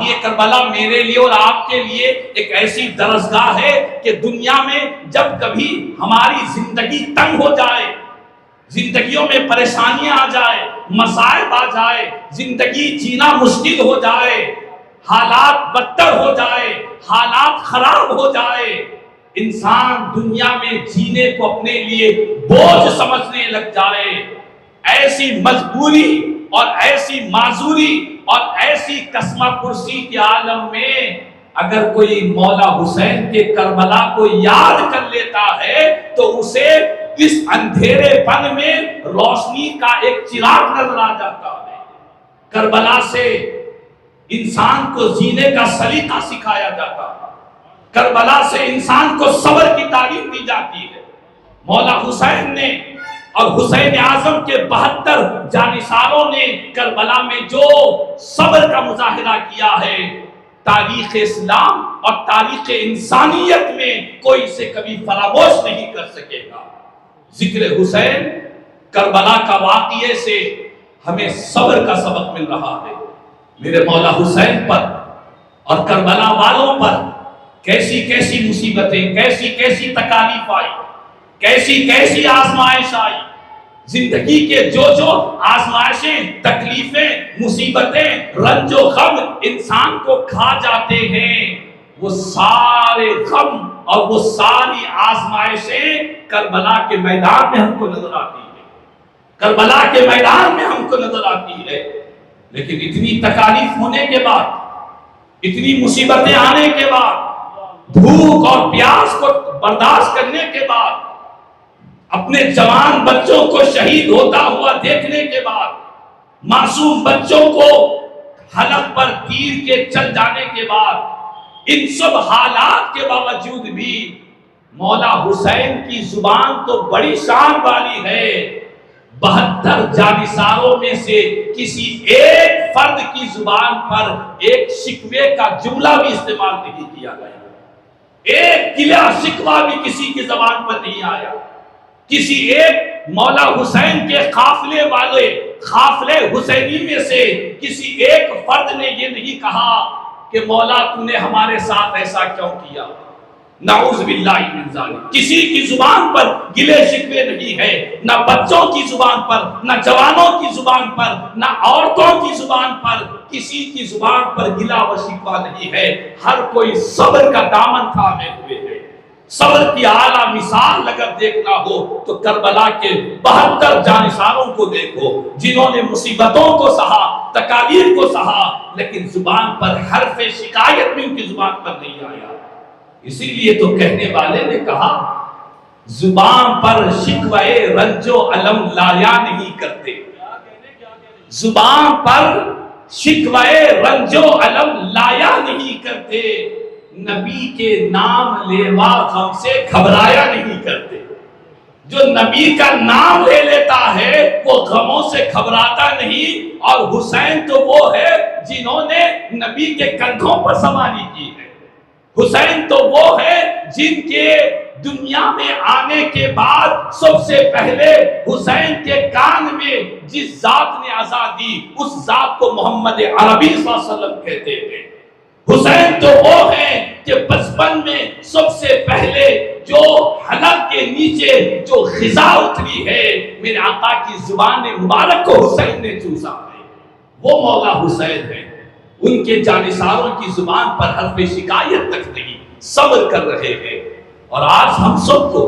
یہ کربلا میرے لیے اور آپ کے لیے ایک ایسی درسگاہ ہے کہ دنیا میں جب کبھی ہماری زندگی تنگ ہو جائے، زندگیوں میں پریشانیاں آ جائے، مصائب آ جائے، زندگی جینا مشکل ہو جائے، حالات بدتر ہو جائے، حالات خراب ہو جائے، انسان دنیا میں جینے کو اپنے لیے بوجھ سمجھنے لگ جائے، ایسی مجبوری اور ایسی معذوری اور ایسی قسمہ پرسی کے عالم میں اگر کوئی مولا حسین کے کربلا کو یاد کر لیتا ہے تو اسے اس اندھیرے پن میں روشنی کا ایک چراغ نظر آ جاتا ہے۔ کربلا سے انسان کو جینے کا سلیقہ سکھایا جاتا ہے، کربلا سے انسان کو صبر کی تعلیم دی جاتی ہے۔ مولا حسین نے اور حسین اعظم کے 72 جانثاروں نے کربلا میں جو صبر کا مظاہرہ کیا ہے، تاریخ اسلام اور تاریخ انسانیت میں کوئی اسے کبھی فراموش نہیں کر سکے گا۔ ذکر حسین کربلا کا واقعے سے ہمیں صبر کا سبق مل رہا ہے۔ میرے مولا حسین پر اور کربلا والوں پر کیسی کیسی مصیبتیں، کیسی کیسی تکالیف آئی، کیسی کیسی آزمائش آئی، زندگی کے جو جو آزمائشیں، تکلیفیں، مصیبتیں، رنج و غم انسان کو کھا جاتے ہیں، وہ سارے غم اور وہ ساری آزمائشیں کربلا کے میدان میں ہم کو نظر آتی ہے، کربلا کے میدان میں ہم کو نظر آتی ہے۔ لیکن اتنی تکالیف ہونے کے بعد، اتنی مصیبتیں آنے کے بعد، بھوک اور پیاس کو برداشت کرنے کے بعد، اپنے جوان بچوں کو شہید ہوتا ہوا دیکھنے کے بعد، معصوم بچوں کو حلق پر تیر کے چل جانے کے بعد، ان سب حالات کے باوجود بھی مولا حسین کی زبان تو بڑی شان والی ہے۔ 72 جانثاروں میں سے کسی ایک فرد کی زبان پر ایک شکوے کا جملہ بھی استعمال نہیں کیا گیا، ایک گلہ شکوہ بھی کسی کی زبان پر نہیں آیا۔ کسی ایک مولا حسین کے قافلے والے، قافلے حسینی میں سے کسی ایک فرد نے یہ نہیں کہا کہ مولا تو نے ہمارے ساتھ ایسا کیوں کیا، نعوذ باللہ من ذالک۔ کسی کی زبان پر گلے شکوے نہیں ہے، نہ بچوں کی زبان پر، نہ جوانوں کی زبان پر، نہ عورتوں کی زبان پر، کسی کی زبان پر گلہ و شکوہ نہیں ہے۔ ہر کوئی صبر کا دامن تھامے ہوئے ہے۔ صبر کی اعلیٰ مثال اگر دیکھنا ہو تو کربلا کے 72 جانثاروں کو دیکھو، جنہوں نے مصیبتوں کو سہا، تکالیف کو سہا، لیکن زبان پر حرف شکایت بھی ان کی زبان پر نہیں آیا۔ اسی لیے تو کہنے والے نے کہا، زبان پر شکوہ رنج و علم لایا نہیں کرتے، زبان پر شکوہ رنج و علم لایا نہیں کرتے، نبی کے نام لیوا غم سے گھبرایا نہیں کرتے۔ جو نبی کا نام لے لیتا ہے وہ غموں سے گھبراتا نہیں، اور حسین تو وہ ہے جنہوں نے نبی کے کندھوں پر سواری کی ہے۔ حسین تو وہ ہے جن کے دنیا میں آنے کے بعد سب سے پہلے حسین کے کان میں جس ذات نے آزاد دی اس ذات کو محمد عربی صلی اللہ علیہ وسلم کہتے ہیں۔ حسین تو وہ ہے کہ بچپن میں سب سے پہلے جو حلق کے نیچے جو غذا اتری ہے میرے آقا کی زبان مبارک کو حسین نے چوسا ہے، وہ مولا حسین ہے۔ ان کے جانثاروں کی زبان پر حرف شکایت تک نہیں، صبر کر رہے ہیں۔ اور آج ہم سب کو